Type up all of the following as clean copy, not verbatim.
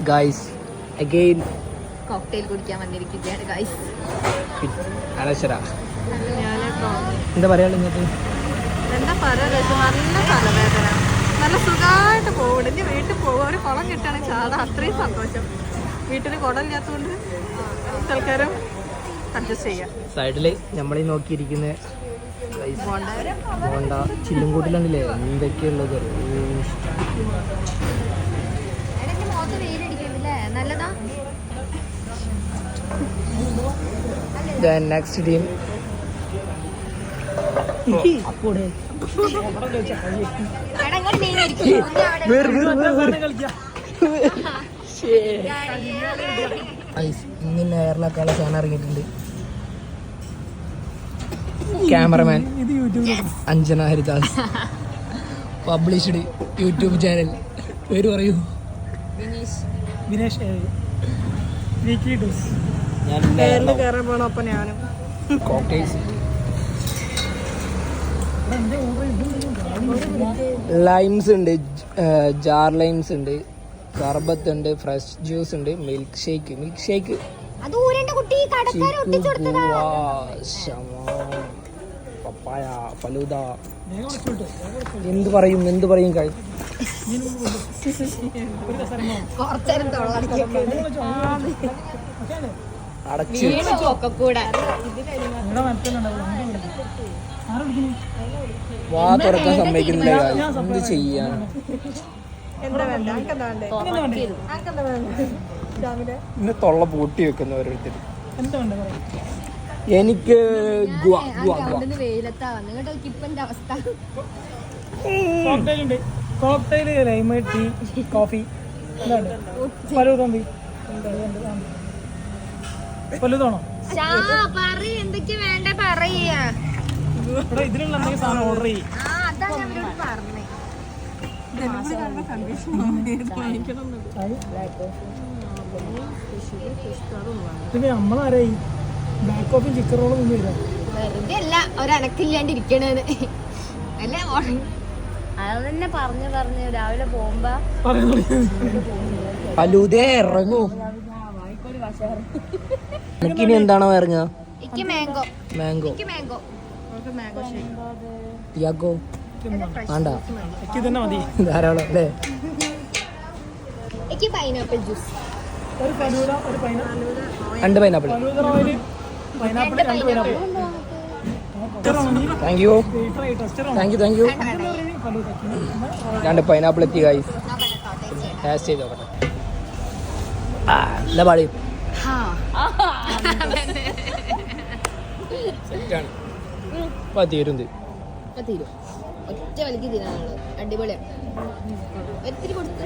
Guys again cocktail കുടിക്കാൻ വന്നിരിക്കുകയാണ് guys. അനശ്വര എന്താ പറയാ ഇങ്ങോട്ട്? എന്താ പറയുക, നല്ല തലവേദന, നല്ല സുഖമായിട്ട് പോകും. എൻ്റെ വീട്ടിൽ പോകും, ഒരു കുളം കിട്ടുകയാണെങ്കിൽ ചാടാ, അത്രയും സന്തോഷം. വീട്ടിൽ കുടമില്ലാത്തതുകൊണ്ട് തൽക്കാലം അഡ്ജസ്റ്റ് ചെയ്യാം. സൈഡില് നമ്മളീ നോക്കിയിരിക്കുന്ന ബോണ്ട ചില്ലുംകൂട്ടിലാണല്ലേ എന്തൊക്കെയുള്ളത്. നെക്സ്റ്റ് ടീം ഇന്ന് എയറിലൊക്കെയുള്ള സാധനം ഇറങ്ങിയിട്ടുണ്ട്. Cameraman Anjana Haridas, published YouTube channel. പേര് പറയൂ. ലൈംസ് ഉണ്ട്, ജാർ ലൈംസ് ഉണ്ട്, സർബത്ത് ഉണ്ട്, ഫ്രഷ് ജ്യൂസ് ഉണ്ട്, മിൽക്ക് ഷേക്ക് പപ്പായ, ഫലൂദ, എന്ത് പറയും കഴി അടച്ച് വാ തുറക്കാൻ സമ്മതിക്കുന്നില്ല. എന്ത് ചെയ്യാൻ? ഇന്ന് തൊള്ള പൂട്ടി വെക്കുന്ന ഓരോരുത്തർ. എനിക്ക് cocktail, lime, tea, coffee, falooda. ഫലൂദാണോ? ഇതിലുള്ള എന്തെങ്കിലും സാധനം ഓർഡർ ചെയ്യും. നമ്മളാരായി ബ്ലാക്ക് കോഫി ചിക്കൻ റോളും ഒന്നും ഇല്ല. വെറുതെ അല്ല ഒരനക്കില്ലാണ്ടിരിക്കണേന്ന് അല്ലേ? അതന്നെ പറഞ്ഞു രാവിലെ പോകുമ്പോ ഫലൂദേ ഇറങ്ങൂ. എനിക്കിനി എന്താണോ ഇറങ്ങുക? മാംഗോ ടിയാഗോ വേണ്ട, ധാരാളം അല്ലേ? പൈനാപ്പിൾ ജ്യൂസ്, രണ്ട് പൈനാപ്പിൾ. Thank you. രണ്ട് പൈനാപ്പിൾ എത്തി ഗൈസ്. ടേസ്റ്റ് ചെയ്ത് നോക്കട്ടെ. എന്താ പാടി? സെറ്റാണ്. തീരും ഒറ്റ വലിക്ക് തീരാനുള്ളത്. അടിപൊളിയാണ്. ഒത്തിരി കൊടുത്തു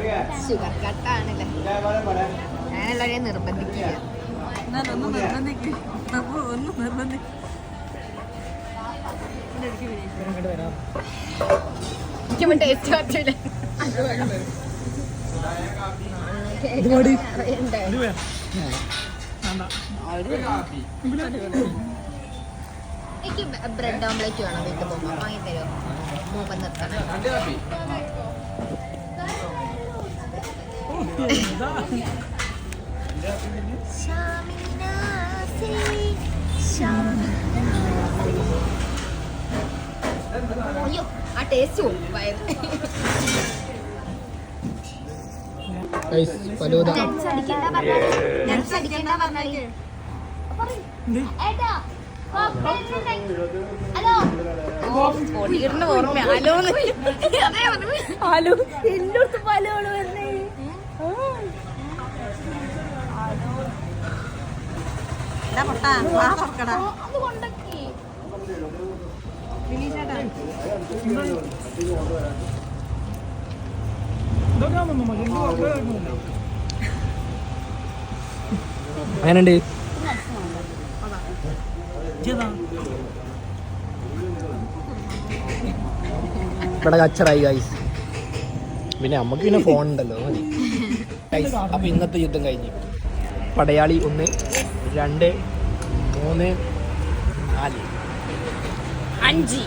ഷുഗർ കട്ടാണല്ലേ. ഞാനെല്ലാവരെയും നിർബന്ധിക്കില്ല. ടേസ്റ്റ് പറ്റില്ല. എനിക്ക് ബ്രെഡ് ഓംലെറ്റ് വേണം. വീട്ടിൽ പോകുമ്പോ വാങ്ങിത്തരോ? മൂപ്പം നിർത്തണം. അയ്യോ, ആ ടേസ്റ്റ് പോകും വയറ്. ഫലൂദ അങ്ങനെയുണ്ട്. ഇവിടെ കച്ചറായി ഗൈസ്. പിന്നെ നമുക്ക് പിന്നെ ഫോൺ ഉണ്ടല്ലോ. അപ്പൊ ഇന്നത്തെ യുദ്ധം കഴിഞ്ഞു. പടയാളി 1, 2, 3, 4, 5